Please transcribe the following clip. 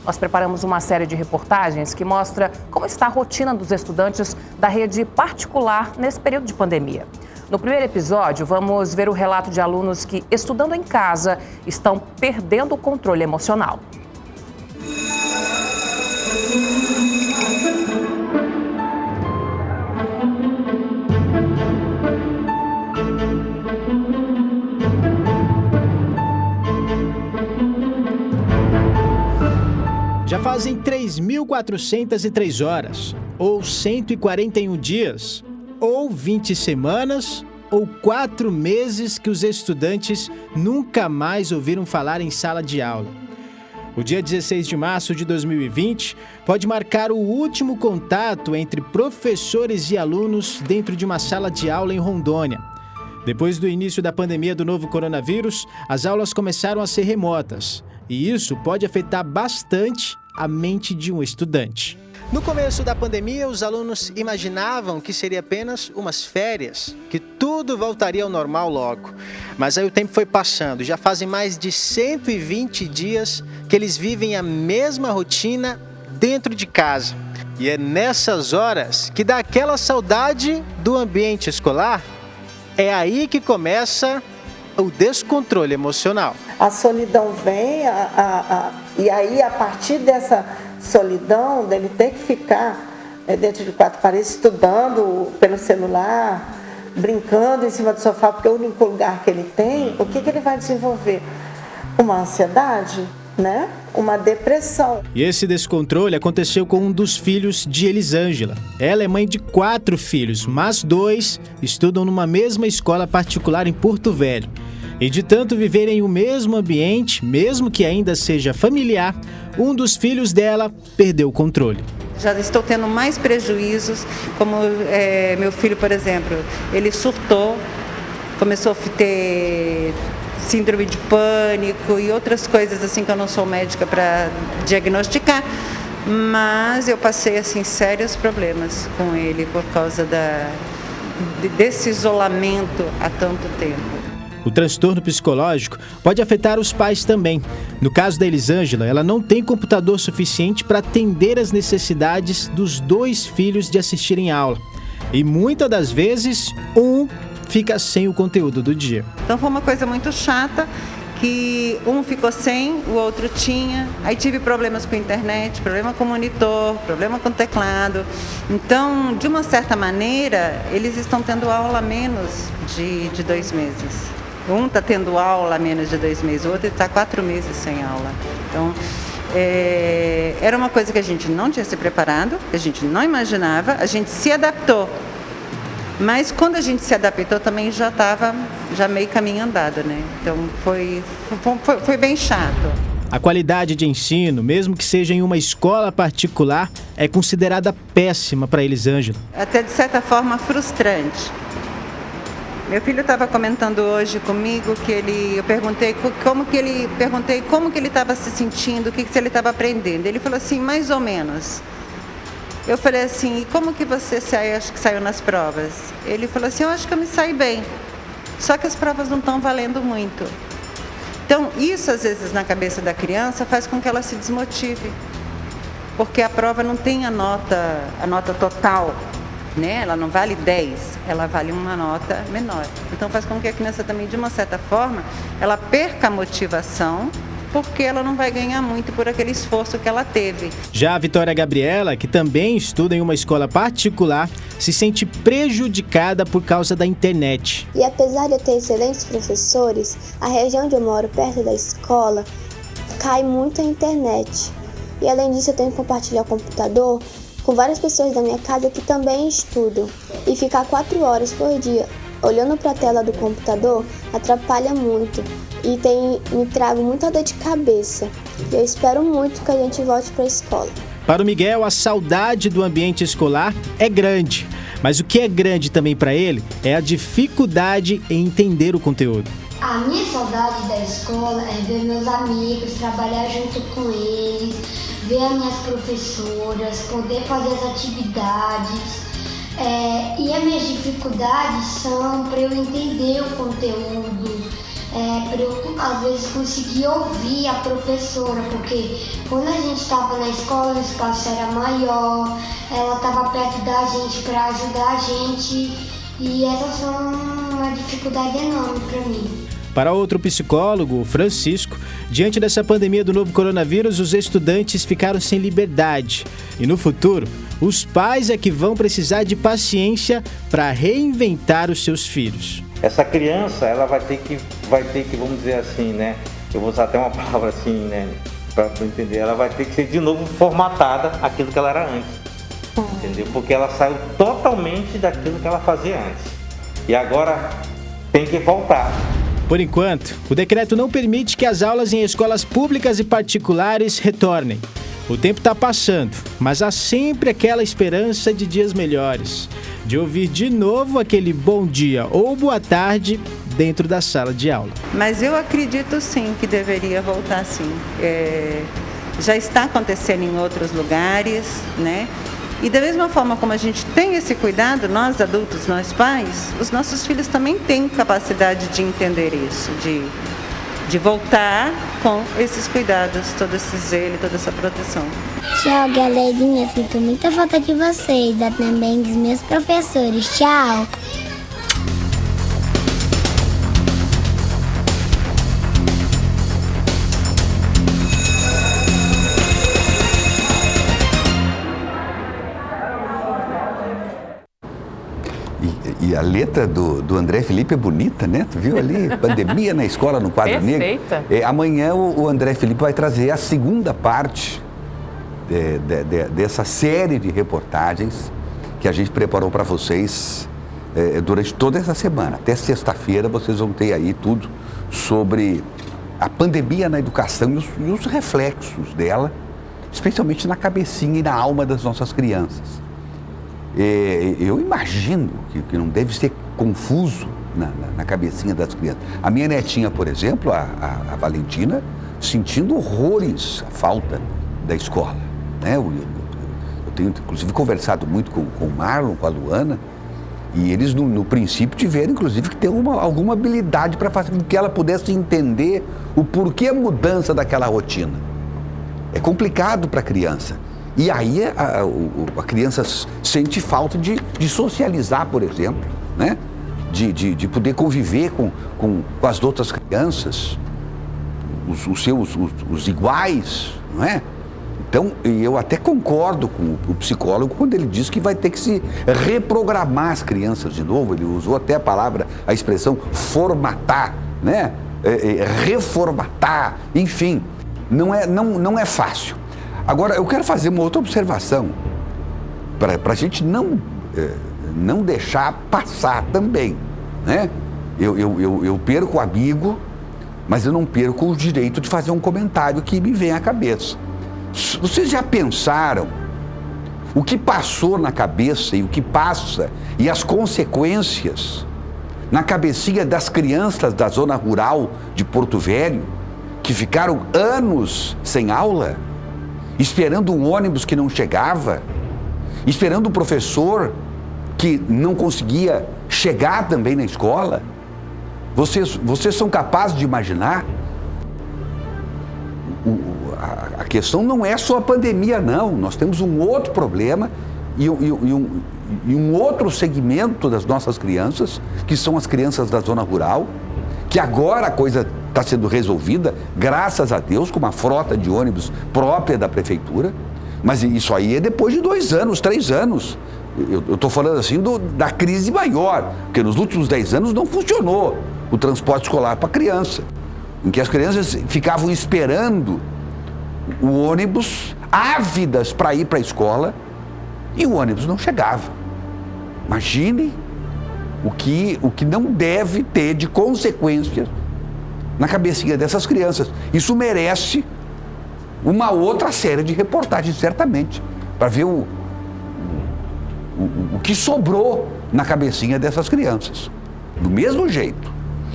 Nós preparamos uma série de reportagens que mostra como está a rotina dos estudantes da rede particular nesse período de pandemia. No primeiro episódio, vamos ver o relato de alunos que, estudando em casa, estão perdendo o controle emocional. Já fazem 3.403 horas, ou 141 dias, ou 20 semanas, ou 4 meses que os estudantes nunca mais ouviram falar em sala de aula. O dia 16 de março de 2020 pode marcar o último contato entre professores e alunos dentro de uma sala de aula em Rondônia. Depois do início da pandemia do novo coronavírus, as aulas começaram a ser remotas. E isso pode afetar bastante a mente de um estudante. No começo da pandemia, os alunos imaginavam que seria apenas umas férias, que tudo voltaria ao normal logo. Mas aí o tempo foi passando, já fazem mais de 120 dias que eles vivem a mesma rotina dentro de casa. E é nessas horas que dá aquela saudade do ambiente escolar. É aí que começa o descontrole emocional. A solidão vem, e aí a partir dessa solidão, dele ter que ficar dentro de 4 paredes, estudando pelo celular, brincando em cima do sofá, porque é o único lugar que ele tem, o que ele vai desenvolver? Uma ansiedade, né? Uma depressão. E esse descontrole aconteceu com um dos filhos de Elisângela. Ela é mãe de 4 filhos, mas 2 estudam numa mesma escola particular em Porto Velho. E de tanto viverem o mesmo ambiente, mesmo que ainda seja familiar, um dos filhos dela perdeu o controle. Já estou tendo mais prejuízos, como meu filho, por exemplo, ele surtou, começou a ter síndrome de pânico e outras coisas assim que eu não sou médica para diagnosticar, mas eu passei assim sérios problemas com ele por causa desse isolamento há tanto tempo. O transtorno psicológico pode afetar os pais também. No caso da Elisângela, ela não tem computador suficiente para atender às necessidades dos 2 filhos de assistirem aula. E muitas das vezes, um fica sem o conteúdo do dia. Então foi uma coisa muito chata, que um ficou sem, o outro tinha. Aí tive problemas com a internet, problema com o monitor, problema com o teclado. Então, de uma certa maneira, eles estão tendo aula a menos de 2 meses. Um está tendo aula a menos de 2 meses, o outro está 4 meses sem aula. Então, era uma coisa que a gente não tinha se preparado, que a gente não imaginava, a gente se adaptou. Mas quando a gente se adaptou também já estava meio caminho andado, né? Então foi bem chato. A qualidade de ensino, mesmo que seja em uma escola particular, é considerada péssima para Elisângela. Até de certa forma frustrante. Meu filho estava comentando hoje comigo que eu perguntei como que ele estava se sentindo, o que ele estava aprendendo. Ele falou assim, mais ou menos. Eu falei assim, e como que você saiu nas provas? Ele falou assim, eu acho que eu me saí bem, só que as provas não estão valendo muito. Então, isso às vezes na cabeça da criança faz com que ela se desmotive, porque a prova não tem a nota total, né? Ela não vale 10, ela vale uma nota menor. Então faz com que a criança também, de uma certa forma, ela perca a motivação, porque ela não vai ganhar muito por aquele esforço que ela teve. Já a Vitória Gabriela, que também estuda em uma escola particular, se sente prejudicada por causa da internet. E apesar de eu ter excelentes professores, a região onde eu moro, perto da escola, cai muito a internet. E além disso, eu tenho que compartilhar o computador com várias pessoas da minha casa que também estudam. E ficar 4 horas por dia olhando para a tela do computador atrapalha muito e me trago muita dor de cabeça. E eu espero muito que a gente volte para a escola. Para o Miguel, a saudade do ambiente escolar é grande, mas o que é grande também para ele é a dificuldade em entender o conteúdo. A minha saudade da escola é ver meus amigos, trabalhar junto com eles, ver as minhas professoras, poder fazer as atividades. E as minhas dificuldades são para eu entender o conteúdo, para eu, às vezes, conseguir ouvir a professora, porque quando a gente estava na escola, o espaço era maior, ela estava perto da gente para ajudar a gente, e essa foi uma dificuldade enorme para mim. Para outro psicólogo, o Francisco, diante dessa pandemia do novo coronavírus, os estudantes ficaram sem liberdade. E no futuro, os pais é que vão precisar de paciência para reinventar os seus filhos. Essa criança, ela vai ter que, vamos dizer assim, né? Eu vou usar até uma palavra assim, né? Para entender, ela vai ter que ser de novo formatada aquilo que ela era antes. Entendeu? Porque ela saiu totalmente daquilo que ela fazia antes. E agora tem que voltar. Por enquanto, o decreto não permite que as aulas em escolas públicas e particulares retornem. O tempo está passando, mas há sempre aquela esperança de dias melhores, de ouvir de novo aquele bom dia ou boa tarde dentro da sala de aula. Mas eu acredito sim que deveria voltar sim. Já está acontecendo em outros lugares, né? E da mesma forma como a gente tem esse cuidado, nós adultos, nós pais, os nossos filhos também têm capacidade de entender isso, de voltar com esses cuidados, todo esse zelo, toda essa proteção. Tchau, galerinha. Sinto muita falta de vocês, e também dos meus professores. Tchau. E a letra do André Felipe é bonita, né? Tu viu ali? Pandemia na escola, no quadro Perfeita. negro. Amanhã o André Felipe vai trazer a segunda parte dessa série de reportagens que a gente preparou para vocês durante toda essa semana. Até sexta-feira vocês vão ter aí tudo sobre a pandemia na educação e os reflexos dela, especialmente na cabecinha e na alma das nossas crianças. Eu imagino que não deve ser confuso na cabecinha das crianças. A minha netinha, por exemplo, a Valentina, sentindo horrores a falta da escola, né? Eu tenho, inclusive, conversado muito com o Marlon, com a Luana, e eles, no princípio, tiveram, inclusive, que ter alguma habilidade para fazer com que ela pudesse entender o porquê a mudança daquela rotina. É complicado para a criança. E aí a criança sente falta de socializar, por exemplo, né? De poder conviver com as outras crianças, os iguais, não é? Então, eu até concordo com o psicólogo quando ele diz que vai ter que se reprogramar as crianças de novo. Ele usou até a expressão formatar, né? Reformatar, enfim, não é fácil. Agora, eu quero fazer uma outra observação, para a gente não deixar passar também, né? Eu perco o amigo, mas eu não perco o direito de fazer um comentário que me vem à cabeça. Vocês já pensaram o que passou na cabeça e o que passa e as consequências na cabecinha das crianças da zona rural de Porto Velho, que ficaram anos sem aula? Esperando um ônibus que não chegava, esperando um professor que não conseguia chegar também na escola. Vocês são capazes de imaginar? A questão não é só a pandemia, não. Nós temos um outro problema e um outro segmento das nossas crianças, que são as crianças da zona rural, que agora a coisa está sendo resolvida, graças a Deus, com uma frota de ônibus própria da prefeitura, mas isso aí é depois de 2 anos, 3 anos. Eu estou falando assim da crise maior, porque nos últimos 10 anos não funcionou o transporte escolar para criança, em que as crianças ficavam esperando o ônibus, ávidas para ir para a escola, e o ônibus não chegava. Imagine o que não deve ter de consequências na cabecinha dessas crianças. Isso merece uma outra série de reportagens, certamente, para ver o que sobrou na cabecinha dessas crianças. Do mesmo jeito